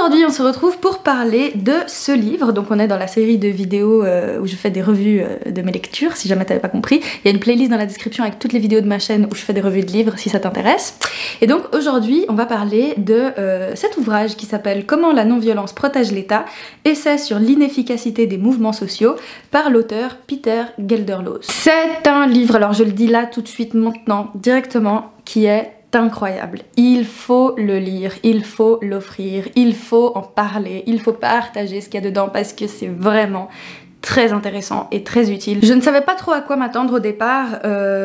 Aujourd'hui on se retrouve pour parler de ce livre, donc on est dans la série de vidéos où je fais des revues de mes lectures, si jamais t'avais pas compris. Il y a une playlist dans la description avec toutes les vidéos de ma chaîne où je fais des revues de livres si ça t'intéresse. Et donc aujourd'hui on va parler de cet ouvrage qui s'appelle Comment la non-violence protège l'État, essai sur l'inefficacité des mouvements sociaux par l'auteur Peter Gelderloos. C'est un livre, alors je le dis là tout de suite maintenant, directement, qui est incroyable. Il faut le lire, il faut l'offrir, il faut en parler, il faut partager ce qu'il y a dedans parce que c'est vraiment très intéressant et très utile. Je ne savais pas trop à quoi m'attendre au départ,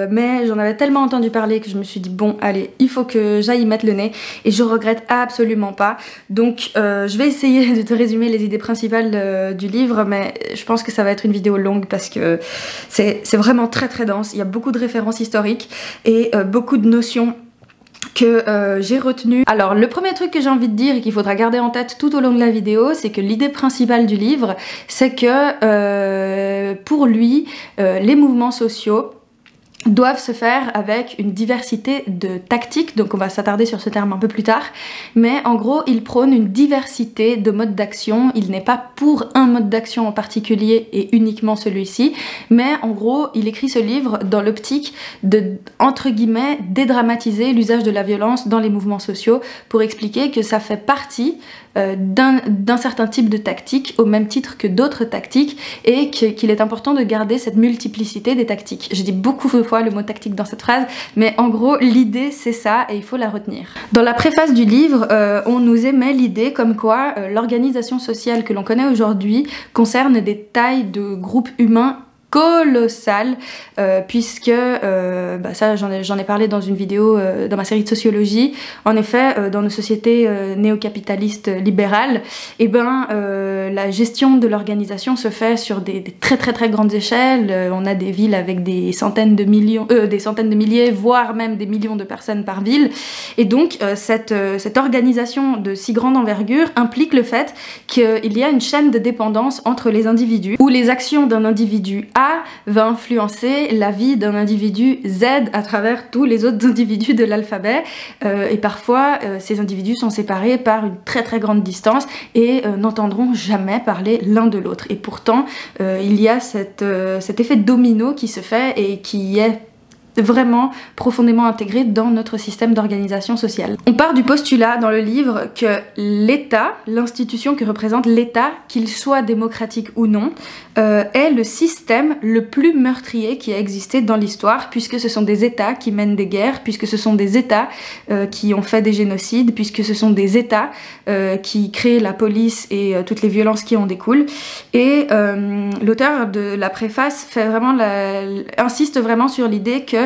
mais j'en avais tellement entendu parler que je me suis dit bon allez, il faut que j'aille y mettre le nez et je regrette absolument pas. Donc je vais essayer de te résumer les idées principales du livre, mais je pense que ça va être une vidéo longue parce que c'est vraiment très dense. Il y a beaucoup de références historiques et beaucoup de notions que j'ai retenu. Alors le premier truc que j'ai envie de dire et qu'il faudra garder en tête tout au long de la vidéo, c'est que l'idée principale du livre, c'est que pour lui, les mouvements sociaux doivent se faire avec une diversité de tactiques, donc on va s'attarder sur ce terme un peu plus tard, mais en gros il prône une diversité de modes d'action. Il n'est pas pour un mode d'action en particulier et uniquement celui-ci, mais en gros il écrit ce livre dans l'optique de, entre guillemets, dédramatiser l'usage de la violence dans les mouvements sociaux pour expliquer que ça fait partie d'un certain type de tactique au même titre que d'autres tactiques et qu'il est important de garder cette multiplicité des tactiques. Je dis beaucoup de fois le mot tactique dans cette phrase, mais en gros l'idée c'est ça et il faut la retenir. Dans la préface du livre, on nous émet l'idée comme quoi l'organisation sociale que l'on connaît aujourd'hui concerne des tailles de groupes humains colossal, puisque ça j'en ai parlé dans une vidéo dans ma série de sociologie. En effet, dans nos sociétés néo-capitalistes libérales, et la gestion de l'organisation se fait sur des très grandes échelles. On a des villes avec des centaines de milliers, voire même des millions de personnes par ville. Et donc cette organisation de si grande envergure implique le fait qu'il y a une chaîne de dépendance entre les individus, où les actions d'un individu A va influencer la vie d'un individu Z à travers tous les autres individus de l'alphabet, et parfois ces individus sont séparés par une très grande distance et n'entendront jamais parler l'un de l'autre. Et pourtant il y a cet effet domino qui se fait et qui est vraiment profondément intégré dans notre système d'organisation sociale. On part du postulat dans le livre que l'État, l'institution que représente l'État, qu'il soit démocratique ou non, est le système le plus meurtrier qui a existé dans l'histoire, puisque ce sont des États qui mènent des guerres, puisque ce sont des États qui ont fait des génocides, puisque ce sont des États qui créent la police et toutes les violences qui en découlent. Et l'auteur de la préface insiste vraiment sur l'idée que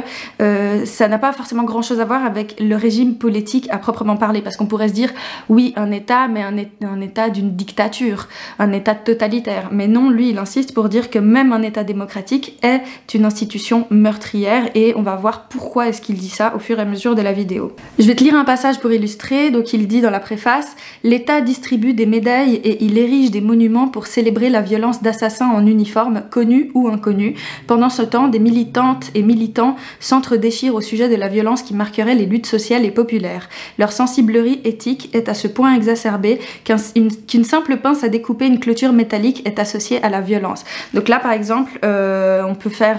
ça n'a pas forcément grand chose à voir avec le régime politique à proprement parler, parce qu'on pourrait se dire oui, un État, mais un État d'une dictature, un État totalitaire. Mais non, lui il insiste pour dire que même un État démocratique est une institution meurtrière, et on va voir pourquoi est-ce qu'il dit ça au fur et à mesure de la vidéo. Je vais te lire un passage pour illustrer. Donc il dit dans la préface: l'État distribue des médailles et il érige des monuments pour célébrer la violence d'assassins en uniforme, connus ou inconnus. Pendant ce temps, des militantes et militants s'entre-déchirent au sujet de la violence qui marquerait les luttes sociales et populaires. Leur sensiblerie éthique est à ce point exacerbée qu'une simple pince à découper une clôture métallique est associée à la violence. Donc là par exemple, on peut faire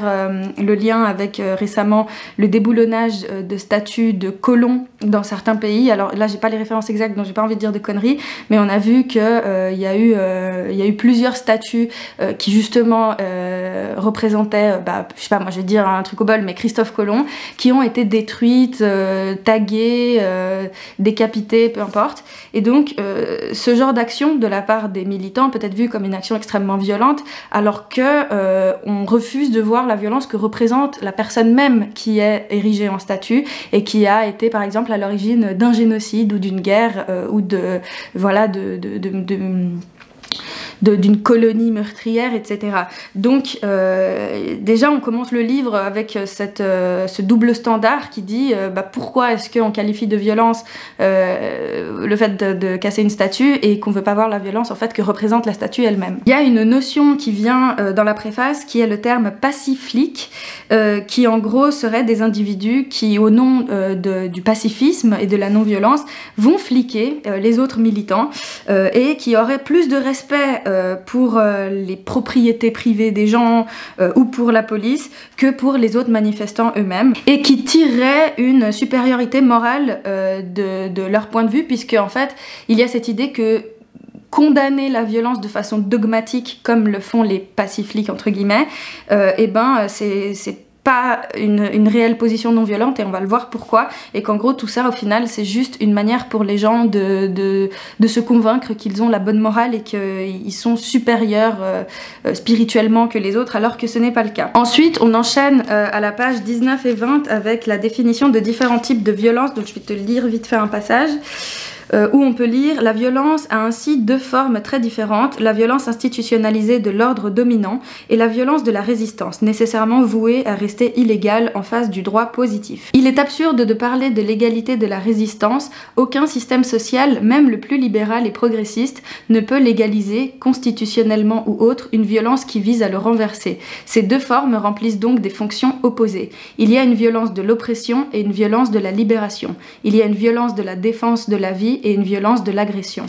le lien avec récemment le déboulonnage de statues de colons dans certains pays. Alors là j'ai pas les références exactes donc j'ai pas envie de dire de conneries, mais on a vu que il y a eu plusieurs statues qui justement représentaient, je sais pas, moi je vais dire un truc au bol, mais Christophe Colomb, qui ont été détruites, taguées, décapitées, peu importe. Et donc ce genre d'action de la part des militants peut être vu comme une action extrêmement violente, alors que on refuse de voir la violence que représente la personne même qui est érigée en statue et qui a été par exemple à l'origine d'un génocide ou d'une guerre ou d'une colonie meurtrière, etc. Donc déjà on commence le livre avec ce double standard qui dit pourquoi est-ce qu'on qualifie de violence le fait de casser une statue et qu'on veut pas voir la violence en fait que représente la statue elle-même. Il y a une notion qui vient dans la préface qui est le terme passiflique qui en gros serait des individus qui au nom du pacifisme et de la non-violence vont fliquer les autres militants et qui auraient plus de respect pour les propriétés privées des gens ou pour la police que pour les autres manifestants eux-mêmes et qui tireraient une supériorité morale de leur point de vue, puisque en fait il y a cette idée que condamner la violence de façon dogmatique comme le font les pacifliques entre guillemets, c'est pas une réelle position non violente, et on va le voir pourquoi, et qu'en gros tout ça au final c'est juste une manière pour les gens de se convaincre qu'ils ont la bonne morale et qu'ils sont supérieurs spirituellement que les autres, alors que ce n'est pas le cas. Ensuite on enchaîne à la page 19 et 20 avec la définition de différents types de violence, donc je vais te lire vite fait un passage. Où on peut lire « La violence a ainsi deux formes très différentes, la violence institutionnalisée de l'ordre dominant et la violence de la résistance, nécessairement vouée à rester illégale en face du droit positif. Il est absurde de parler de l'égalité de la résistance, aucun système social, même le plus libéral et progressiste, ne peut légaliser, constitutionnellement ou autre, une violence qui vise à le renverser. Ces deux formes remplissent donc des fonctions opposées. Il y a une violence de l'oppression et une violence de la libération. Il y a une violence de la défense de la vie et une violence de l'agression.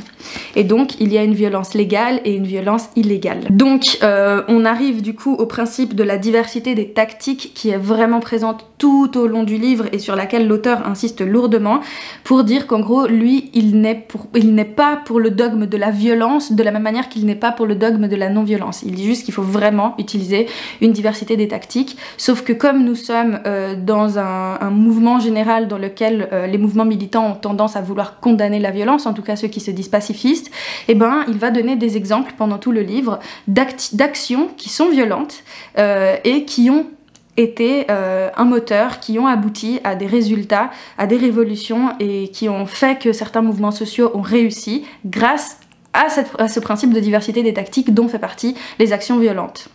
Et donc il y a une violence légale et une violence illégale. Donc on arrive du coup au principe de la diversité des tactiques qui est vraiment présente tout au long du livre et sur laquelle l'auteur insiste lourdement pour dire qu'en gros lui il n'est pas pour le dogme de la violence de la même manière qu'il n'est pas pour le dogme de la non-violence. Il dit juste qu'il faut vraiment utiliser une diversité des tactiques, sauf que comme nous sommes dans un mouvement général dans lequel les mouvements militants ont tendance à vouloir condamner la violence, en tout cas ceux qui se disent pacifistes, et ben il va donner des exemples pendant tout le livre d'actions qui sont violentes et qui ont été un moteur, qui ont abouti à des résultats, à des révolutions et qui ont fait que certains mouvements sociaux ont réussi grâce à ce principe de diversité des tactiques dont fait partie les actions violentes.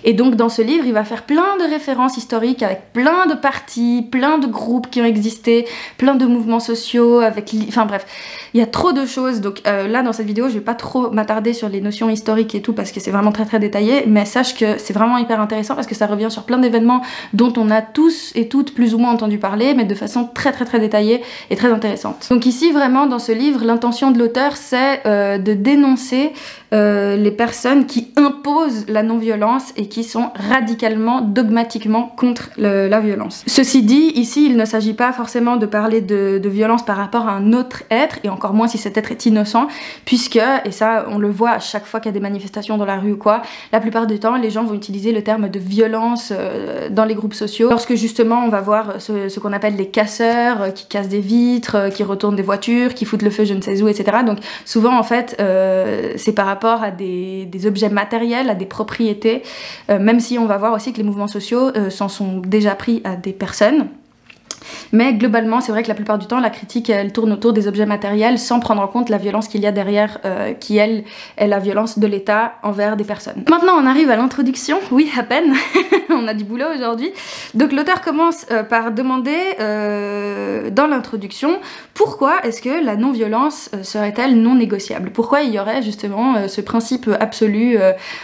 Et donc dans ce livre, il va faire plein de références historiques avec plein de partis, plein de groupes qui ont existé, plein de mouvements sociaux, enfin bref, il y a trop de choses. Donc là dans cette vidéo, je vais pas trop m'attarder sur les notions historiques et tout parce que c'est vraiment très détaillé, mais sache que c'est vraiment hyper intéressant parce que ça revient sur plein d'événements dont on a tous et toutes plus ou moins entendu parler, mais de façon très détaillée et très intéressante. Donc ici vraiment dans ce livre, l'intention de l'auteur c'est de dénoncer les personnes qui imposent la non-violence et qui sont radicalement, dogmatiquement contre la violence. Ceci dit, ici il ne s'agit pas forcément de parler de violence par rapport à un autre être, et encore moins si cet être est innocent, puisque, et ça on le voit à chaque fois qu'il y a des manifestations dans la rue ou quoi, la plupart du temps les gens vont utiliser le terme de violence dans les groupes sociaux, lorsque justement on va voir ce qu'on appelle les casseurs, qui cassent des vitres, qui retournent des voitures, qui foutent le feu je ne sais où, etc. Donc souvent en fait c'est par rapport à des objets matériels, à des propriétés, même si on va voir aussi que les mouvements sociaux s'en sont déjà pris à des personnes. Mais globalement, c'est vrai que la plupart du temps, la critique, elle tourne autour des objets matériels sans prendre en compte la violence qu'il y a derrière, qui, elle, est la violence de l'État envers des personnes. Maintenant, on arrive à l'introduction. Oui, à peine. On a du boulot aujourd'hui. Donc, l'auteur commence par demander, dans l'introduction, pourquoi est-ce que la non-violence serait-elle non négociable? Pourquoi il y aurait justement ce principe absolu,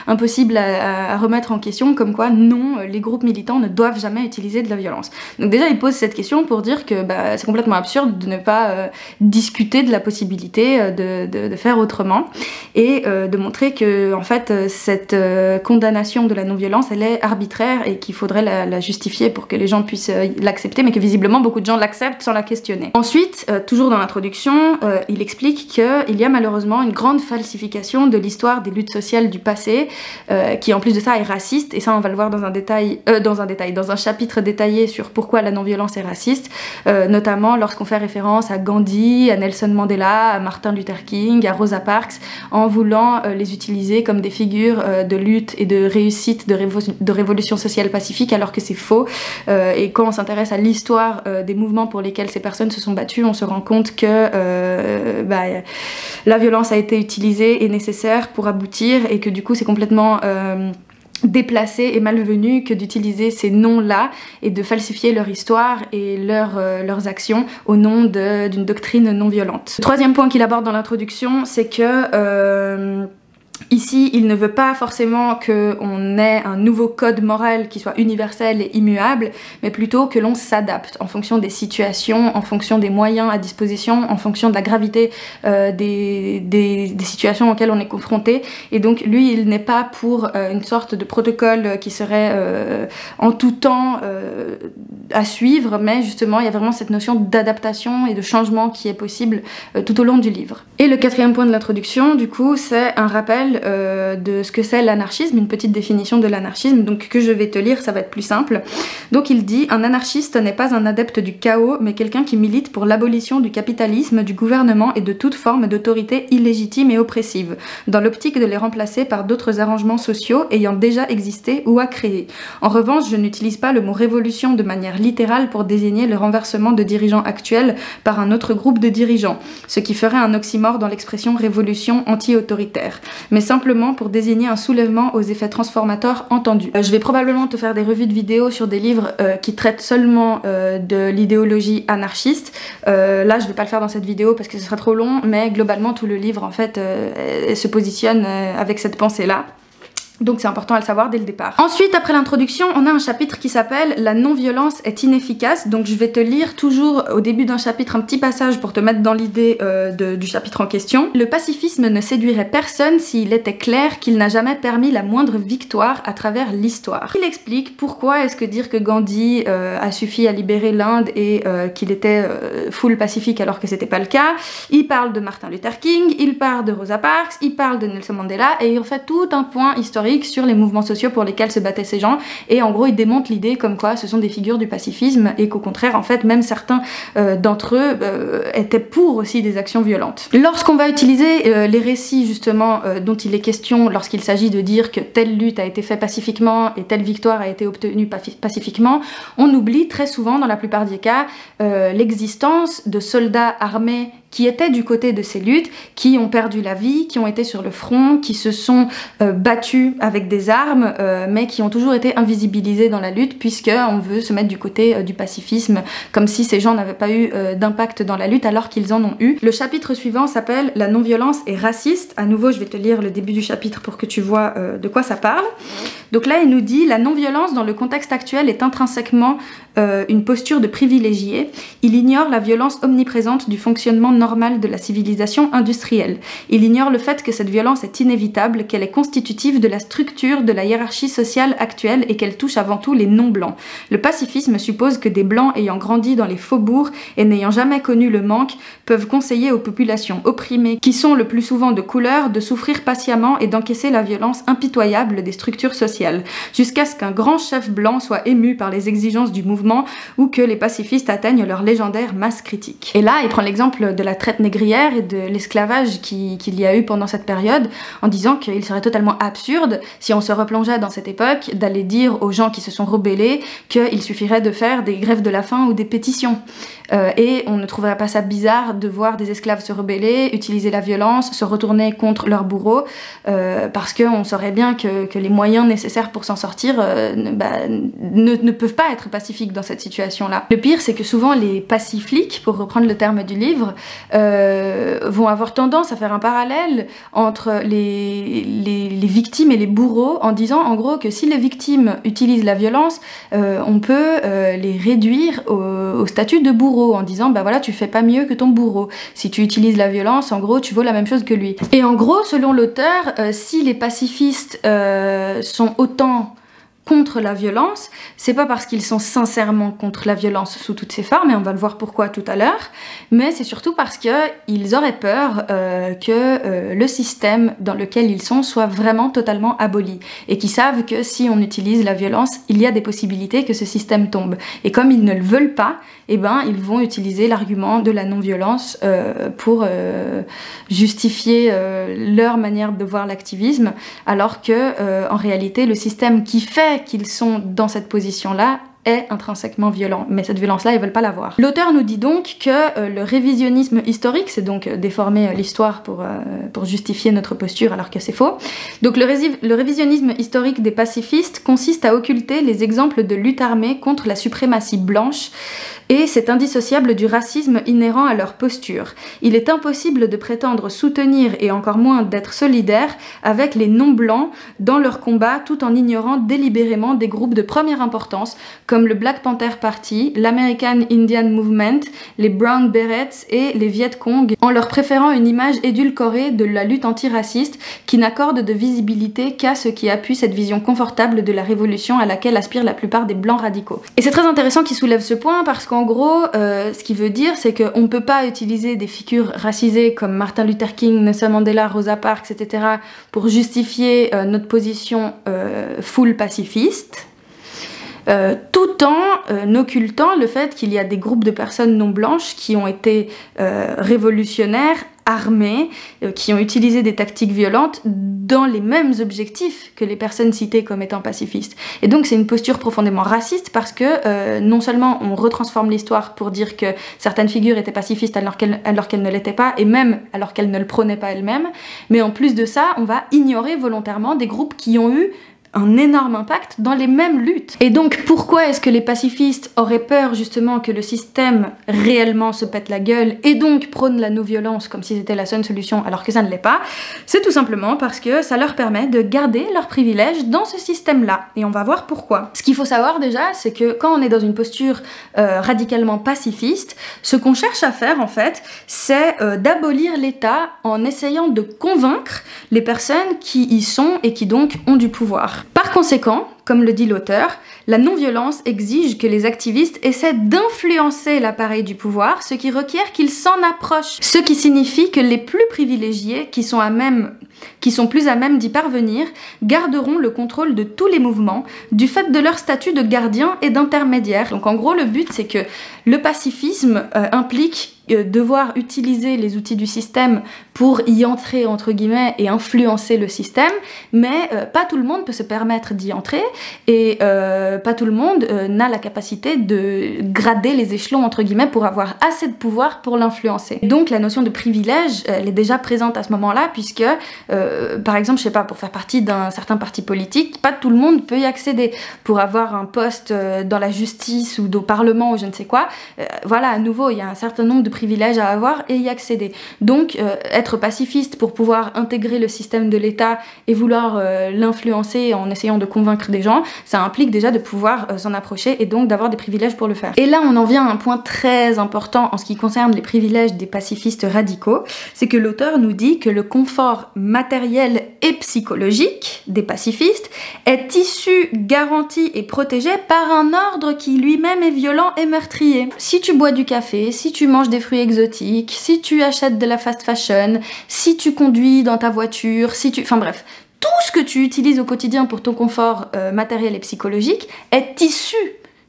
impossible à remettre en question, comme quoi, non, les groupes militants ne doivent jamais utiliser de la violence. Donc déjà, il pose cette question pour dire que c'est complètement absurde de ne pas discuter de la possibilité de faire autrement et de montrer que en fait cette condamnation de la non-violence elle est arbitraire et qu'il faudrait la justifier pour que les gens puissent l'accepter, mais que visiblement beaucoup de gens l'acceptent sans la questionner. Ensuite, toujours dans l'introduction, il explique qu'il y a malheureusement une grande falsification de l'histoire des luttes sociales du passé qui en plus de ça est raciste, et ça on va le voir dans un chapitre détaillé sur pourquoi la non-violence est raciste. raciste, notamment lorsqu'on fait référence à Gandhi, à Nelson Mandela, à Martin Luther King, à Rosa Parks, en voulant les utiliser comme des figures de lutte et de réussite de révolution sociale pacifique, alors que c'est faux. Et quand on s'intéresse à l'histoire des mouvements pour lesquels ces personnes se sont battues, on se rend compte que la violence a été utilisée et nécessaire pour aboutir, et que du coup c'est complètement déplacé et malvenu que d'utiliser ces noms-là et de falsifier leur histoire et leurs actions au nom d'une doctrine non violente. Le troisième point qu'il aborde dans l'introduction, c'est que ici, il ne veut pas forcément qu'on ait un nouveau code moral qui soit universel et immuable, mais plutôt que l'on s'adapte en fonction des situations, en fonction des moyens à disposition, en fonction de la gravité des situations auxquelles on est confronté. Et donc, lui, il n'est pas pour une sorte de protocole qui serait en tout temps à suivre, mais justement, il y a vraiment cette notion d'adaptation et de changement qui est possible tout au long du livre. Et le quatrième point de l'introduction, du coup, c'est un rappel de ce que c'est l'anarchisme, une petite définition de l'anarchisme, donc que je vais te lire, ça va être plus simple. Donc il dit: un anarchiste n'est pas un adepte du chaos, mais quelqu'un qui milite pour l'abolition du capitalisme, du gouvernement et de toute forme d'autorité illégitime et oppressive, dans l'optique de les remplacer par d'autres arrangements sociaux ayant déjà existé ou à créer. En revanche, je n'utilise pas le mot révolution de manière littérale pour désigner le renversement de dirigeants actuels par un autre groupe de dirigeants, ce qui ferait un oxymore dans l'expression révolution anti-autoritaire, mais simplement pour désigner un soulèvement aux effets transformateurs entendus. Je vais probablement te faire des revues de vidéos sur des livres qui traitent seulement de l'idéologie anarchiste. Là, je vais pas le faire dans cette vidéo parce que ce sera trop long, mais globalement, tout le livre, en fait, se positionne avec cette pensée-là. Donc c'est important à le savoir dès le départ. Ensuite, après l'introduction, on a un chapitre qui s'appelle « La non-violence est inefficace ». Donc je vais te lire toujours au début d'un chapitre un petit passage pour te mettre dans l'idée du chapitre en question. « Le pacifisme ne séduirait personne s'il était clair qu'il n'a jamais permis la moindre victoire à travers l'histoire. » Il explique pourquoi est-ce que dire que Gandhi a suffi à libérer l'Inde et qu'il était full pacifique alors que c'était pas le cas. Il parle de Martin Luther King, il parle de Rosa Parks, il parle de Nelson Mandela, et il fait tout un point historique sur les mouvements sociaux pour lesquels se battaient ces gens, et en gros il démonte l'idée comme quoi ce sont des figures du pacifisme et qu'au contraire en fait même certains d'entre eux étaient pour aussi des actions violentes. Lorsqu'on va utiliser les récits justement dont il est question lorsqu'il s'agit de dire que telle lutte a été faite pacifiquement et telle victoire a été obtenue pacifiquement, on oublie très souvent dans la plupart des cas l'existence de soldats armés qui étaient du côté de ces luttes, qui ont perdu la vie, qui ont été sur le front, qui se sont battus avec des armes, mais qui ont toujours été invisibilisés dans la lutte, puisqu'on veut se mettre du côté du pacifisme, comme si ces gens n'avaient pas eu d'impact dans la lutte alors qu'ils en ont eu. Le chapitre suivant s'appelle « La non-violence est raciste ». À nouveau, je vais te lire le début du chapitre pour que tu vois de quoi ça parle. Donc là, il nous dit « La non-violence dans le contexte actuel est intrinsèquement une posture de privilégié. Il ignore la violence omniprésente du fonctionnement normal de la civilisation industrielle. Il ignore le fait que cette violence est inévitable, qu'elle est constitutive de la structure de la hiérarchie sociale actuelle et qu'elle touche avant tout les non-blancs. Le pacifisme suppose que des blancs ayant grandi dans les faubourgs et n'ayant jamais connu le manque peuvent conseiller aux populations opprimées, qui sont le plus souvent de couleur, de souffrir patiemment et d'encaisser la violence impitoyable des structures sociales, jusqu'à ce qu'un grand chef blanc soit ému par les exigences du mouvement ou que les pacifistes atteignent leur légendaire masse critique. » Et là, il prend l'exemple de la traite négrière et de l'esclavage qu'il y a eu pendant cette période, en disant qu'il serait totalement absurde, si on se replongeait dans cette époque, d'aller dire aux gens qui se sont rebellés qu'il suffirait de faire des grèves de la faim ou des pétitions. Et on ne trouverait pas ça bizarre de voir des esclaves se rebeller, utiliser la violence, se retourner contre leurs bourreaux, parce qu'on saurait bien que les moyens nécessaires pour s'en sortir ne peuvent pas être pacifiques dans cette situation-là. Le pire, c'est que souvent les pacifliques, pour reprendre le terme du livre, vont avoir tendance à faire un parallèle entre les victimes et les bourreaux, en disant en gros que si les victimes utilisent la violence, on peut les réduire au statut de bourreau, en disant bah voilà, tu fais pas mieux que ton bourreau. Si tu utilises la violence, en gros tu vaux la même chose que lui. Et en gros, selon l'auteur, si les pacifistes sont autant contre la violence, c'est pas parce qu'ils sont sincèrement contre la violence sous toutes ses formes, et on va le voir pourquoi tout à l'heure, mais c'est surtout parce qu'ils auraient peur que le système dans lequel ils sont soit vraiment totalement aboli, et qu'ils savent que si on utilise la violence, il y a des possibilités que ce système tombe. Et comme ils ne le veulent pas, eh ben, ils vont utiliser l'argument de la non-violence pour justifier leur manière de voir l'activisme, alors que en réalité, le système qui fait qu'ils sont dans cette position-là est intrinsèquement violent, mais cette violence-là, ils veulent pas l'avoir. L'auteur nous dit donc que le révisionnisme historique, c'est donc déformer l'histoire pour justifier notre posture alors que c'est faux. Donc le révisionnisme historique des pacifistes consiste à occulter les exemples de lutte armée contre la suprématie blanche, et c'est indissociable du racisme inhérent à leur posture. Il est impossible de prétendre soutenir et encore moins d'être solidaire avec les non-blancs dans leur combat tout en ignorant délibérément des groupes de première importance comme le Black Panther Party, l'American Indian Movement, les Brown Berets et les Viet Cong, en leur préférant une image édulcorée de la lutte antiraciste qui n'accorde de visibilité qu'à ce qui appuie cette vision confortable de la révolution à laquelle aspirent la plupart des blancs radicaux. Et c'est très intéressant qu'il soulève ce point parce qu'en gros, ce qu'il veut dire, c'est qu'on ne peut pas utiliser des figures racisées comme Martin Luther King, Nelson Mandela, Rosa Parks, etc. pour justifier notre position full pacifiste. Tout en occultant le fait qu'il y a des groupes de personnes non blanches qui ont été révolutionnaires, armés, qui ont utilisé des tactiques violentes dans les mêmes objectifs que les personnes citées comme étant pacifistes. Et donc c'est une posture profondément raciste parce que non seulement on retransforme l'histoire pour dire que certaines figures étaient pacifistes alors qu'elles ne l'étaient pas, et même alors qu'elles ne le prônaient pas elles-mêmes, mais en plus de ça, on va ignorer volontairement des groupes qui ont eu un énorme impact dans les mêmes luttes. Et donc pourquoi est-ce que les pacifistes auraient peur justement que le système réellement se pète la gueule et donc prône la non-violence comme si c'était la seule solution alors que ça ne l'est pas? C'est tout simplement parce que ça leur permet de garder leurs privilèges dans ce système-là. Et on va voir pourquoi. Ce qu'il faut savoir déjà, c'est que quand on est dans une posture radicalement pacifiste, ce qu'on cherche à faire en fait, c'est d'abolir l'État en essayant de convaincre les personnes qui y sont et qui donc ont du pouvoir. Par conséquent, comme le dit l'auteur, la non-violence exige que les activistes essaient d'influencer l'appareil du pouvoir, ce qui requiert qu'ils s'en approchent. Ce qui signifie que les plus privilégiés, qui sont plus à même d'y parvenir, garderont le contrôle de tous les mouvements, du fait de leur statut de gardien et d'intermédiaire. Donc en gros, le but, c'est que le pacifisme implique devoir utiliser les outils du système pour y entrer, entre guillemets, et influencer le système, mais pas tout le monde peut se permettre d'y entrer, et pas tout le monde n'a la capacité de grader les échelons, entre guillemets, pour avoir assez de pouvoir pour l'influencer. Donc la notion de privilège, elle est déjà présente à ce moment-là, puisque, par exemple, je sais pas, pour faire partie d'un certain parti politique, pas tout le monde peut y accéder. Pour avoir un poste dans la justice ou au parlement ou je ne sais quoi, voilà, à nouveau, il y a un certain nombre de privilèges à avoir et y accéder. Donc être pacifiste pour pouvoir intégrer le système de l'État et vouloir l'influencer en essayant de convaincre des gens, ça implique déjà de pouvoir s'en approcher et donc d'avoir des privilèges pour le faire. Et là on en vient à un point très important en ce qui concerne les privilèges des pacifistes radicaux, c'est que l'auteur nous dit que le confort matériel et psychologique des pacifistes est issu, garanti et protégé par un ordre qui lui-même est violent et meurtrier. Si tu bois du café, si tu manges des fruits exotiques, si tu achètes de la fast fashion, si tu conduis dans ta voiture, si tu... Enfin bref, tout ce que tu utilises au quotidien pour ton confort matériel et psychologique est issu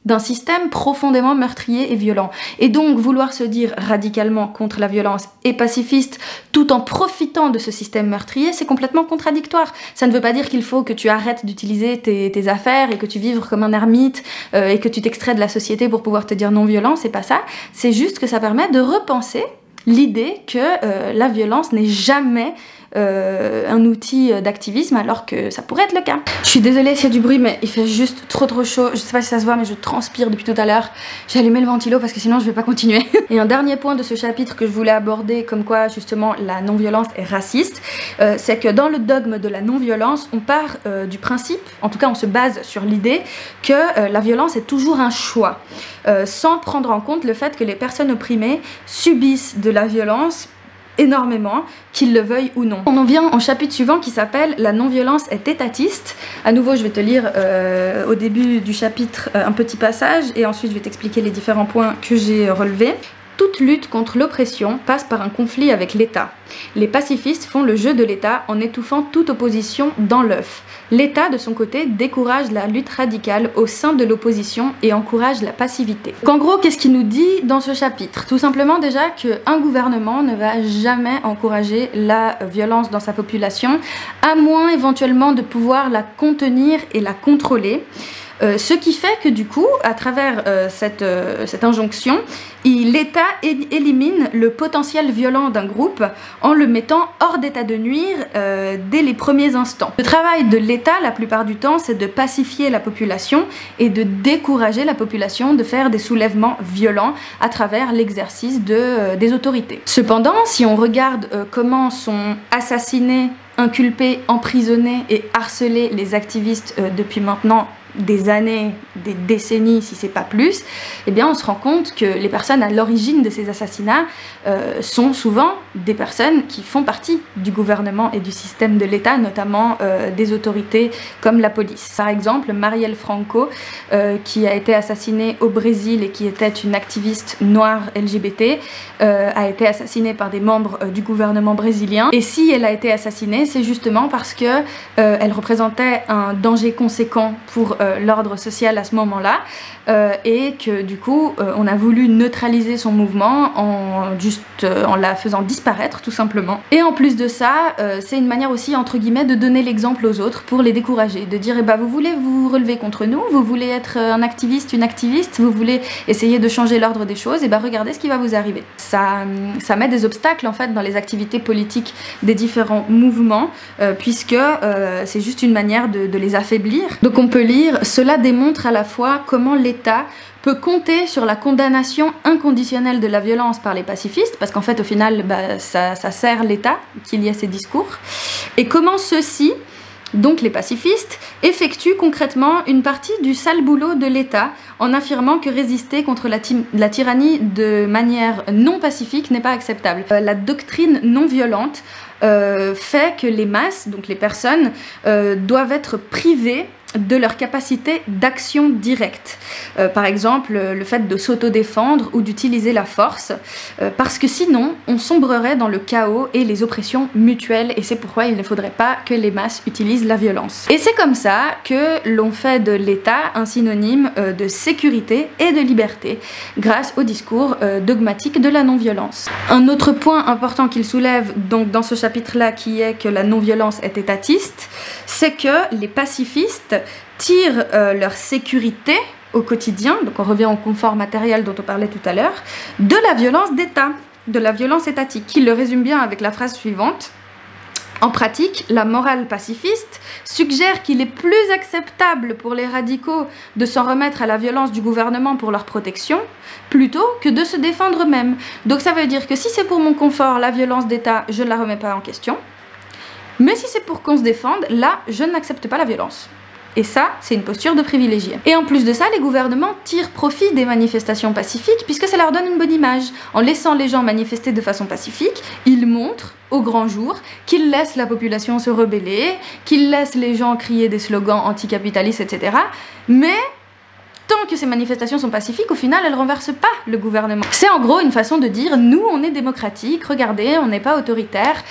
d'un système profondément meurtrier et violent. Et donc vouloir se dire radicalement contre la violence et pacifiste tout en profitant de ce système meurtrier, c'est complètement contradictoire. Ça ne veut pas dire qu'il faut que tu arrêtes d'utiliser tes affaires et que tu vives comme un ermite et que tu t'extrais de la société pour pouvoir te dire non violent, c'est pas ça. C'est juste que ça permet de repenser l'idée que la violence n'est jamais un outil d'activisme alors que ça pourrait être le cas. Je suis désolée s'il y a du bruit mais il fait juste trop chaud, je sais pas si ça se voit mais je transpire depuis tout à l'heure. J'ai allumé le ventilo parce que sinon je vais pas continuer. Et un dernier point de ce chapitre que je voulais aborder comme quoi justement la non-violence est raciste, c'est que dans le dogme de la non-violence on part du principe, en tout cas on se base sur l'idée que la violence est toujours un choix, sans prendre en compte le fait que les personnes opprimées subissent de la violence énormément, qu'ils le veuillent ou non. On en vient au chapitre suivant qui s'appelle « La non-violence est étatiste ». À nouveau, je vais te lire au début du chapitre un petit passage et ensuite je vais t'expliquer les différents points que j'ai relevés. Toute lutte contre l'oppression passe par un conflit avec l'État. Les pacifistes font le jeu de l'État en étouffant toute opposition dans l'œuf. L'État, de son côté, décourage la lutte radicale au sein de l'opposition et encourage la passivité. Donc en gros, qu'est-ce qu'il nous dit dans ce chapitre? Tout simplement déjà qu'un gouvernement ne va jamais encourager la violence dans sa population, à moins éventuellement de pouvoir la contenir et la contrôler. Ce qui fait que du coup, à travers cette injonction, l'État élimine le potentiel violent d'un groupe en le mettant hors d'état de nuire dès les premiers instants. Le travail de l'État, la plupart du temps, c'est de pacifier la population et de décourager la population de faire des soulèvements violents à travers l'exercice des autorités. Cependant, si on regarde comment sont assassinés, inculpés, emprisonnés et harcelés les activistes depuis maintenant des années, des décennies si c'est pas plus, eh bien on se rend compte que les personnes à l'origine de ces assassinats sont souvent des personnes qui font partie du gouvernement et du système de l'État, notamment des autorités comme la police. Par exemple, Marielle Franco, qui a été assassinée au Brésil et qui était une activiste noire LGBT, a été assassinée par des membres du gouvernement brésilien. Et si elle a été assassinée, c'est justement parce que elle représentait un danger conséquent pour l'ordre social à ce moment-là et que du coup on a voulu neutraliser son mouvement en la faisant disparaître tout simplement. Et en plus de ça, c'est une manière aussi entre guillemets de donner l'exemple aux autres pour les décourager, de dire eh ben, vous voulez vous relever contre nous, vous voulez être un activiste, une activiste, vous voulez essayer de changer l'ordre des choses, et ben regardez ce qui va vous arriver. Ça met des obstacles en fait dans les activités politiques des différents mouvements puisque c'est juste une manière de les affaiblir. Donc on peut lire « Cela démontre à la fois comment l'État peut compter sur la condamnation inconditionnelle de la violence par les pacifistes, parce qu'en fait au final bah, ça sert l'État qu'il y ait ces discours, et comment ceux-ci, donc les pacifistes, effectuent concrètement une partie du sale boulot de l'État en affirmant que résister contre la tyrannie de manière non pacifique n'est pas acceptable. La doctrine non violente fait que les masses, donc les personnes, doivent être privées de leur capacité d'action directe. Par exemple, le fait de s'autodéfendre ou d'utiliser la force, parce que sinon, on sombrerait dans le chaos et les oppressions mutuelles, et c'est pourquoi il ne faudrait pas que les masses utilisent la violence. Et c'est comme ça que l'on fait de l'État un synonyme de sécurité et de liberté, grâce au discours dogmatique de la non-violence. Un autre point important qu'il soulève donc dans ce chapitre-là, qui est que la non-violence est étatiste, c'est que les pacifistes tirent leur sécurité au quotidien, donc on revient au confort matériel dont on parlait tout à l'heure, de la violence d'État, de la violence étatique. Il le résume bien avec la phrase suivante. En pratique, la morale pacifiste suggère qu'il est plus acceptable pour les radicaux de s'en remettre à la violence du gouvernement pour leur protection, plutôt que de se défendre eux-mêmes. Donc ça veut dire que si c'est pour mon confort, la violence d'État, je ne la remets pas en question. Mais si c'est pour qu'on se défende, là, je n'accepte pas la violence. Et ça, c'est une posture de privilégié. Et en plus de ça, les gouvernements tirent profit des manifestations pacifiques puisque ça leur donne une bonne image. En laissant les gens manifester de façon pacifique, ils montrent au grand jour qu'ils laissent la population se rebeller, qu'ils laissent les gens crier des slogans anticapitalistes, etc. Mais tant que ces manifestations sont pacifiques, au final, elles ne renversent pas le gouvernement. C'est en gros une façon de dire, nous, on est démocratique, regardez, on n'est pas autoritaire,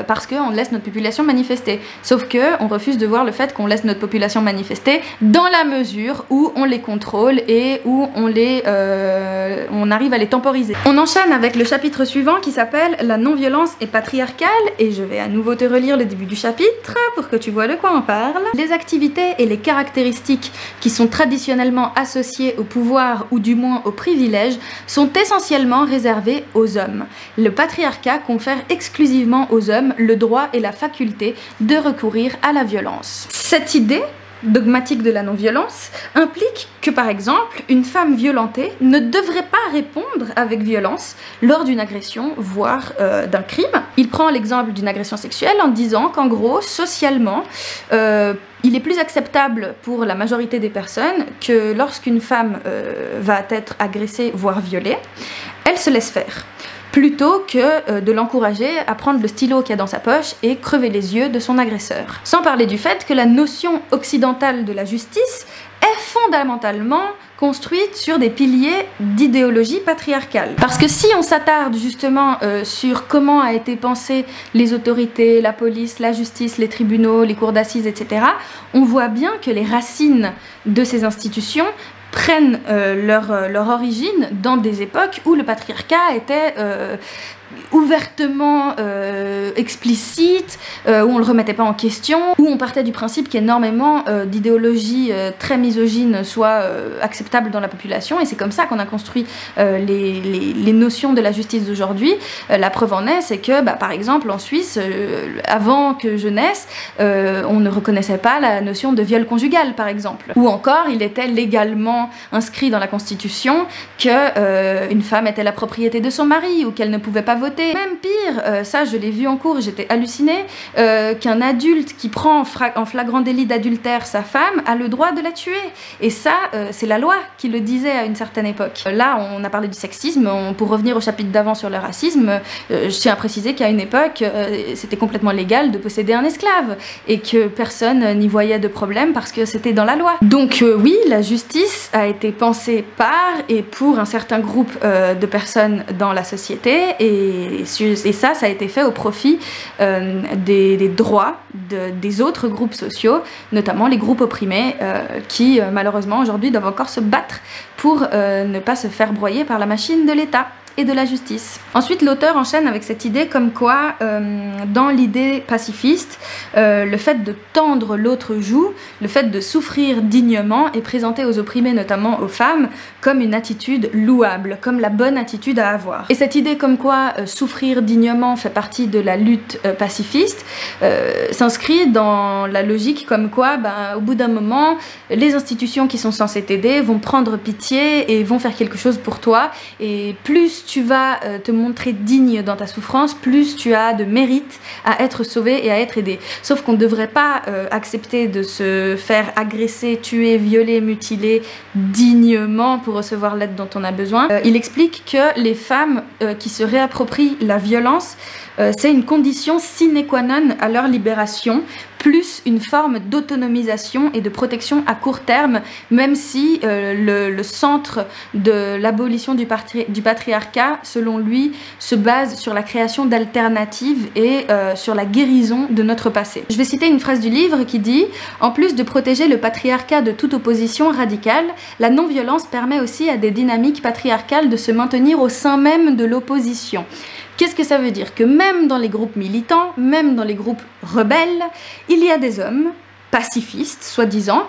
parce qu'on laisse notre population manifester. Sauf que on refuse de voir le fait qu'on laisse notre population manifester dans la mesure où on les contrôle et où on arrive à les temporiser. On enchaîne avec le chapitre suivant qui s'appelle « La non-violence est patriarcale » et je vais à nouveau te relire le début du chapitre pour que tu vois de quoi on parle. Les activités et les caractéristiques qui sont traditionnellement associés au pouvoir ou du moins aux privilèges sont essentiellement réservés aux hommes. Le patriarcat confère exclusivement aux hommes le droit et la faculté de recourir à la violence. Cette idée dogmatique de la non-violence implique que par exemple une femme violentée ne devrait pas répondre avec violence lors d'une agression, voire d'un crime. Il prend l'exemple d'une agression sexuelle en disant qu'en gros, socialement, il est plus acceptable pour la majorité des personnes que lorsqu'une femme va être agressée, voire violée, elle se laisse faire. plutôt que de l'encourager à prendre le stylo qu'il y a dans sa poche et crever les yeux de son agresseur. Sans parler du fait que la notion occidentale de la justice est fondamentalement construite sur des piliers d'idéologie patriarcale. Parce que si on s'attarde justement sur comment a été pensée les autorités, la police, la justice, les tribunaux, les cours d'assises, etc., on voit bien que les racines de ces institutions prennent leur origine dans des époques où le patriarcat était ouvertement explicite, où on le remettait pas en question, où on partait du principe qu'énormément d'idéologies très misogynes soient acceptables dans la population, et c'est comme ça qu'on a construit les notions de la justice d'aujourd'hui. La preuve en est, c'est que par exemple en Suisse, avant que je naisse, on ne reconnaissait pas la notion de viol conjugal par exemple, ou encore il était légalement inscrit dans la Constitution que une femme était la propriété de son mari, ou qu'elle ne pouvait pas voter. Même pire, ça je l'ai vu en cours, j'étais hallucinée, qu'un adulte qui prend en flagrant délit d'adultère sa femme a le droit de la tuer. Et ça, c'est la loi qui le disait à une certaine époque. Là, on a parlé du sexisme, pour revenir au chapitre d'avant sur le racisme, je tiens à préciser qu'à une époque, c'était complètement légal de posséder un esclave, et que personne n'y voyait de problème parce que c'était dans la loi. Donc oui, la justice a été pensée par et pour un certain groupe de personnes dans la société, et ça a été fait au profit des droits des autres groupes sociaux, notamment les groupes opprimés, qui malheureusement aujourd'hui doivent encore se battre pour ne pas se faire broyer par la machine de l'État et de la justice. Ensuite, l'auteur enchaîne avec cette idée comme quoi, dans l'idée pacifiste, le fait de tendre l'autre joue, le fait de souffrir dignement est présenté aux opprimés, notamment aux femmes, comme une attitude louable, comme la bonne attitude à avoir. Et cette idée comme quoi souffrir dignement fait partie de la lutte pacifiste s'inscrit dans la logique comme quoi, au bout d'un moment, les institutions qui sont censées t'aider vont prendre pitié et vont faire quelque chose pour toi, et plus tu vas te montrer digne dans ta souffrance, plus tu as de mérite à être sauvé et à être aidé. Sauf qu'on ne devrait pas accepter de se faire agresser, tuer, violer, mutiler dignement pour recevoir l'aide dont on a besoin. Il explique que les femmes qui se réapproprient la violence, c'est une condition sine qua non à leur libération, plus une forme d'autonomisation et de protection à court terme, même si le centre de l'abolition du patriarcat, selon lui, se base sur la création d'alternatives et sur la guérison de notre passé. Je vais citer une phrase du livre qui dit « En plus de protéger le patriarcat de toute opposition radicale, la non-violence permet aussi à des dynamiques patriarcales de se maintenir au sein même de l'opposition. » Qu'est-ce que ça veut dire? Que même dans les groupes militants, même dans les groupes rebelles, il y a des hommes pacifistes, soi-disant,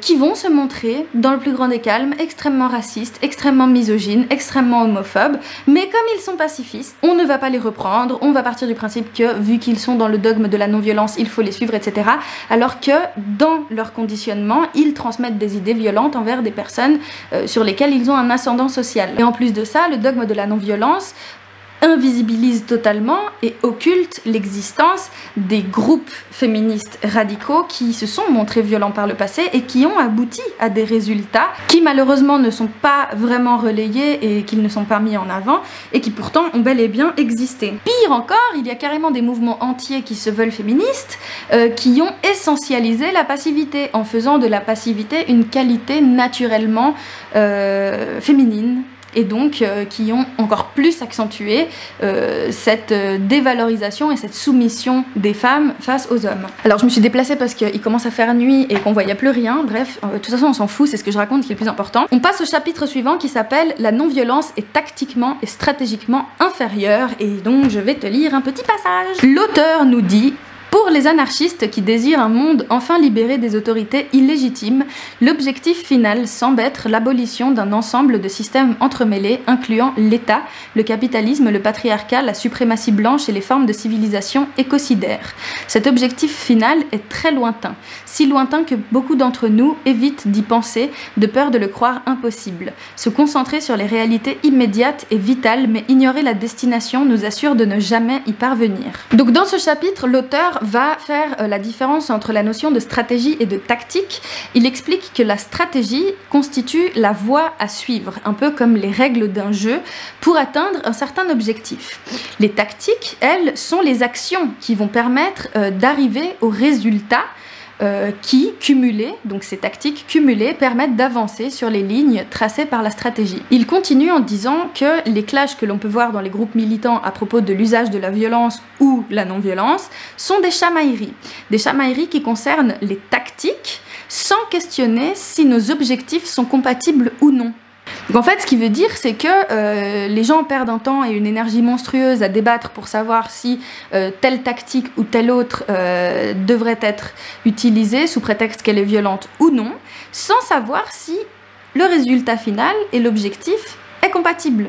qui vont se montrer, dans le plus grand des calmes, extrêmement racistes, extrêmement misogynes, extrêmement homophobes, mais comme ils sont pacifistes, on ne va pas les reprendre, on va partir du principe que, vu qu'ils sont dans le dogme de la non-violence, il faut les suivre, etc. Alors que, dans leur conditionnement, ils transmettent des idées violentes envers des personnes sur lesquelles ils ont un ascendant social. Et en plus de ça, le dogme de la non-violence invisibilise totalement et occulte l'existence des groupes féministes radicaux qui se sont montrés violents par le passé et qui ont abouti à des résultats qui malheureusement ne sont pas vraiment relayés et qui ne sont pas mis en avant et qui pourtant ont bel et bien existé. Pire encore, il y a carrément des mouvements entiers qui se veulent féministes qui ont essentialisé la passivité en faisant de la passivité une qualité naturellement féminine, et donc qui ont encore plus accentué cette dévalorisation et cette soumission des femmes face aux hommes. Alors je me suis déplacée parce qu'il commence à faire nuit et qu'on voyait plus rien, bref, de toute façon on s'en fout, c'est ce que je raconte qui est le plus important. On passe au chapitre suivant qui s'appelle « La non-violence est tactiquement et stratégiquement inférieure » et donc je vais te lire un petit passage. L'auteur nous dit: pour les anarchistes qui désirent un monde enfin libéré des autorités illégitimes, l'objectif final semble être l'abolition d'un ensemble de systèmes entremêlés incluant l'État, le capitalisme, le patriarcat, la suprématie blanche et les formes de civilisation écocidaire. Cet objectif final est très lointain, si lointain que beaucoup d'entre nous évitent d'y penser de peur de le croire impossible. Se concentrer sur les réalités immédiates est vital, mais ignorer la destination nous assure de ne jamais y parvenir. Donc dans ce chapitre, l'auteur va faire la différence entre la notion de stratégie et de tactique. Il explique que la stratégie constitue la voie à suivre, un peu comme les règles d'un jeu, pour atteindre un certain objectif. Les tactiques, elles, sont les actions qui vont permettre d'arriver au résultat qui, cumulés, donc ces tactiques cumulées, permettent d'avancer sur les lignes tracées par la stratégie. Il continue en disant que les clashs que l'on peut voir dans les groupes militants à propos de l'usage de la violence ou la non-violence sont des chamailleries qui concernent les tactiques sans questionner si nos objectifs sont compatibles ou non. Donc en fait, ce qui veut dire, c'est que les gens perdent un temps et une énergie monstrueuse à débattre pour savoir si telle tactique ou telle autre devrait être utilisée sous prétexte qu'elle est violente ou non, sans savoir si le résultat final et l'objectif est compatible.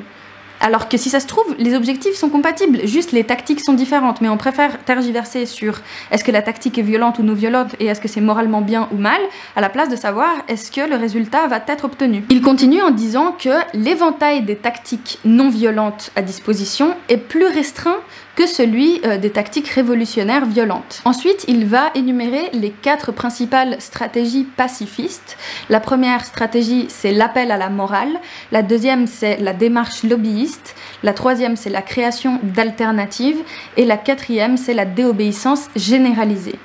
Alors que si ça se trouve, les objectifs sont compatibles, juste les tactiques sont différentes, mais on préfère tergiverser sur est-ce que la tactique est violente ou non violente et est-ce que c'est moralement bien ou mal, à la place de savoir est-ce que le résultat va être obtenu. Il continue en disant que l'éventail des tactiques non violentes à disposition est plus restreint que celui des tactiques révolutionnaires violentes. Ensuite, il va énumérer les 4 principales stratégies pacifistes. La première stratégie, c'est l'appel à la morale. La deuxième, c'est la démarche lobbyiste. La troisième, c'est la création d'alternatives. Et la quatrième, c'est la déobéissance généralisée.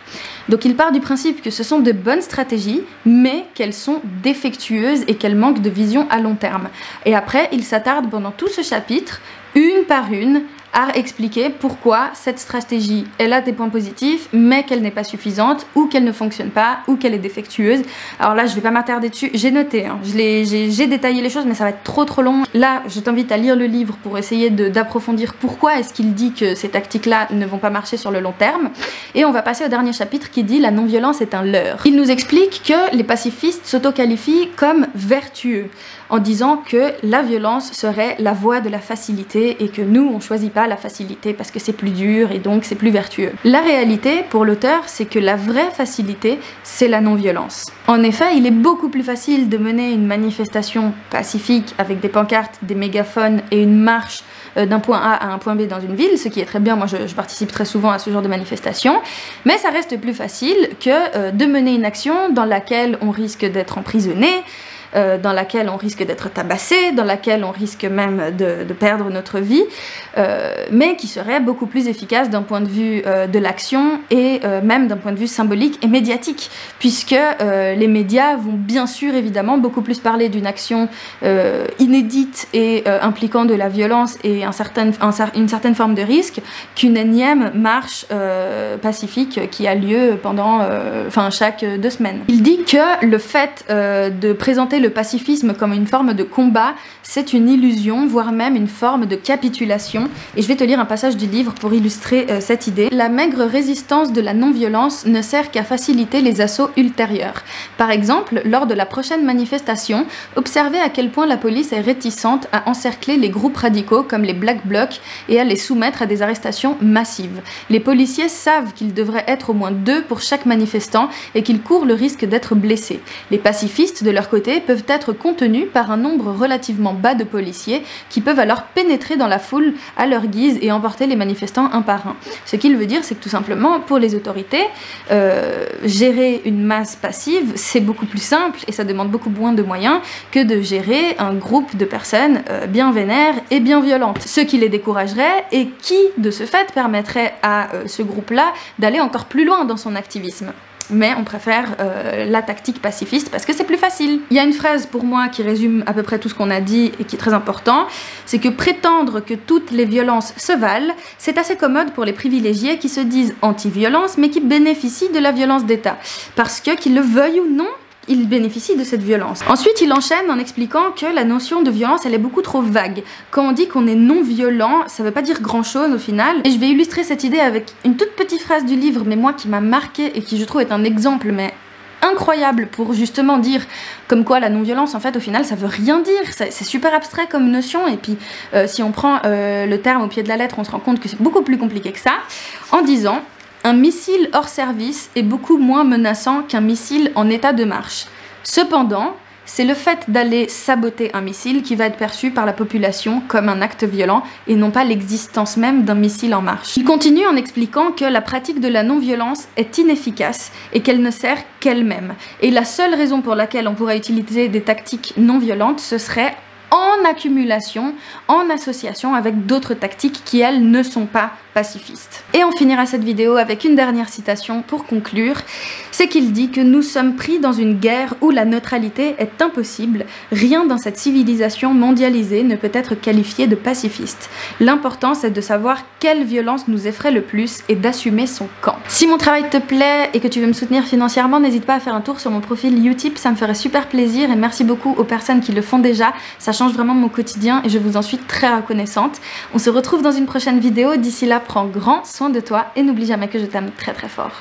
Donc il part du principe que ce sont de bonnes stratégies, mais qu'elles sont défectueuses et qu'elles manquent de vision à long terme. Et après, il s'attarde pendant tout ce chapitre, une par une, à expliquer pourquoi cette stratégie, elle a des points positifs, mais qu'elle n'est pas suffisante, ou qu'elle ne fonctionne pas, ou qu'elle est défectueuse. Alors là, je vais pas m'attarder dessus, j'ai noté, hein. J'ai détaillé les choses, mais ça va être trop long. Là, je t'invite à lire le livre pour essayer d'approfondir pourquoi est-ce qu'il dit que ces tactiques-là ne vont pas marcher sur le long terme. Et on va passer au dernier chapitre qui dit « La non-violence est un leurre ». Il nous explique que les pacifistes s'auto-qualifient comme vertueux, en disant que la violence serait la voie de la facilité et que nous, on choisit pas la facilité parce que c'est plus dur et donc c'est plus vertueux. La réalité, pour l'auteur, c'est que la vraie facilité, c'est la non-violence. En effet, il est beaucoup plus facile de mener une manifestation pacifique avec des pancartes, des mégaphones et une marche d'un point A à un point B dans une ville, ce qui est très bien, moi je participe très souvent à ce genre de manifestation, mais ça reste plus facile que de mener une action dans laquelle on risque d'être emprisonné, dans laquelle on risque d'être tabassé, dans laquelle on risque même de perdre notre vie, mais qui serait beaucoup plus efficace d'un point de vue de l'action et même d'un point de vue symbolique et médiatique, puisque les médias vont bien sûr évidemment beaucoup plus parler d'une action inédite et impliquant de la violence et une certaine forme de risque qu'une énième marche pacifique qui a lieu pendant chaque 2 semaines. Il dit que le fait de présenter le pacifisme comme une forme de combat, c'est une illusion, voire même une forme de capitulation. Et je vais te lire un passage du livre pour illustrer cette idée. La maigre résistance de la non-violence ne sert qu'à faciliter les assauts ultérieurs. Par exemple, lors de la prochaine manifestation, observez à quel point la police est réticente à encercler les groupes radicaux comme les Black Blocs et à les soumettre à des arrestations massives. Les policiers savent qu'il devrait être au moins 2 pour chaque manifestant et qu'ils courent le risque d'être blessés. Les pacifistes, de leur côté, peuvent être contenus par un nombre relativement bas de policiers qui peuvent alors pénétrer dans la foule à leur guise et emporter les manifestants un par un. Ce qu'il veut dire, c'est que tout simplement, pour les autorités, gérer une masse passive, c'est beaucoup plus simple et ça demande beaucoup moins de moyens que de gérer un groupe de personnes bien vénères et bien violentes. Ce qui les découragerait et qui, de ce fait, permettrait à ce groupe-là d'aller encore plus loin dans son activisme. Mais on préfère la tactique pacifiste parce que c'est plus facile. Il y a une phrase pour moi qui résume à peu près tout ce qu'on a dit et qui est très important, c'est que prétendre que toutes les violences se valent, c'est assez commode pour les privilégiés qui se disent anti-violence mais qui bénéficient de la violence d'État. Parce que, qu'ils le veuillent ou non, il bénéficie de cette violence. Ensuite, il enchaîne en expliquant que la notion de violence, elle est beaucoup trop vague. Quand on dit qu'on est non violent, ça veut pas dire grand chose au final. Et je vais illustrer cette idée avec une toute petite phrase du livre, mais moi qui m'a marqué et qui je trouve est un exemple, mais incroyable pour justement dire comme quoi la non-violence en fait au final ça veut rien dire, c'est super abstrait comme notion et puis si on prend le terme au pied de la lettre on se rend compte que c'est beaucoup plus compliqué que ça, en disant un missile hors service est beaucoup moins menaçant qu'un missile en état de marche. Cependant, c'est le fait d'aller saboter un missile qui va être perçu par la population comme un acte violent et non pas l'existence même d'un missile en marche. Il continue en expliquant que la pratique de la non-violence est inefficace et qu'elle ne sert qu'elle-même. Et la seule raison pour laquelle on pourrait utiliser des tactiques non violentes, ce serait en accumulation, en association avec d'autres tactiques qui, elles, ne sont pas pacifistes. Et on finira cette vidéo avec une dernière citation pour conclure, c'est qu'il dit que nous sommes pris dans une guerre où la neutralité est impossible, rien dans cette civilisation mondialisée ne peut être qualifié de pacifiste. L'important c'est de savoir quelle violence nous effraie le plus et d'assumer son camp. Si mon travail te plaît et que tu veux me soutenir financièrement, n'hésite pas à faire un tour sur mon profil Utip, ça me ferait super plaisir et merci beaucoup aux personnes qui le font déjà, ça change vraiment mon quotidien et je vous en suis très reconnaissante. On se retrouve dans une prochaine vidéo, d'ici là prends grand soin de toi et n'oublie jamais que je t'aime très très fort.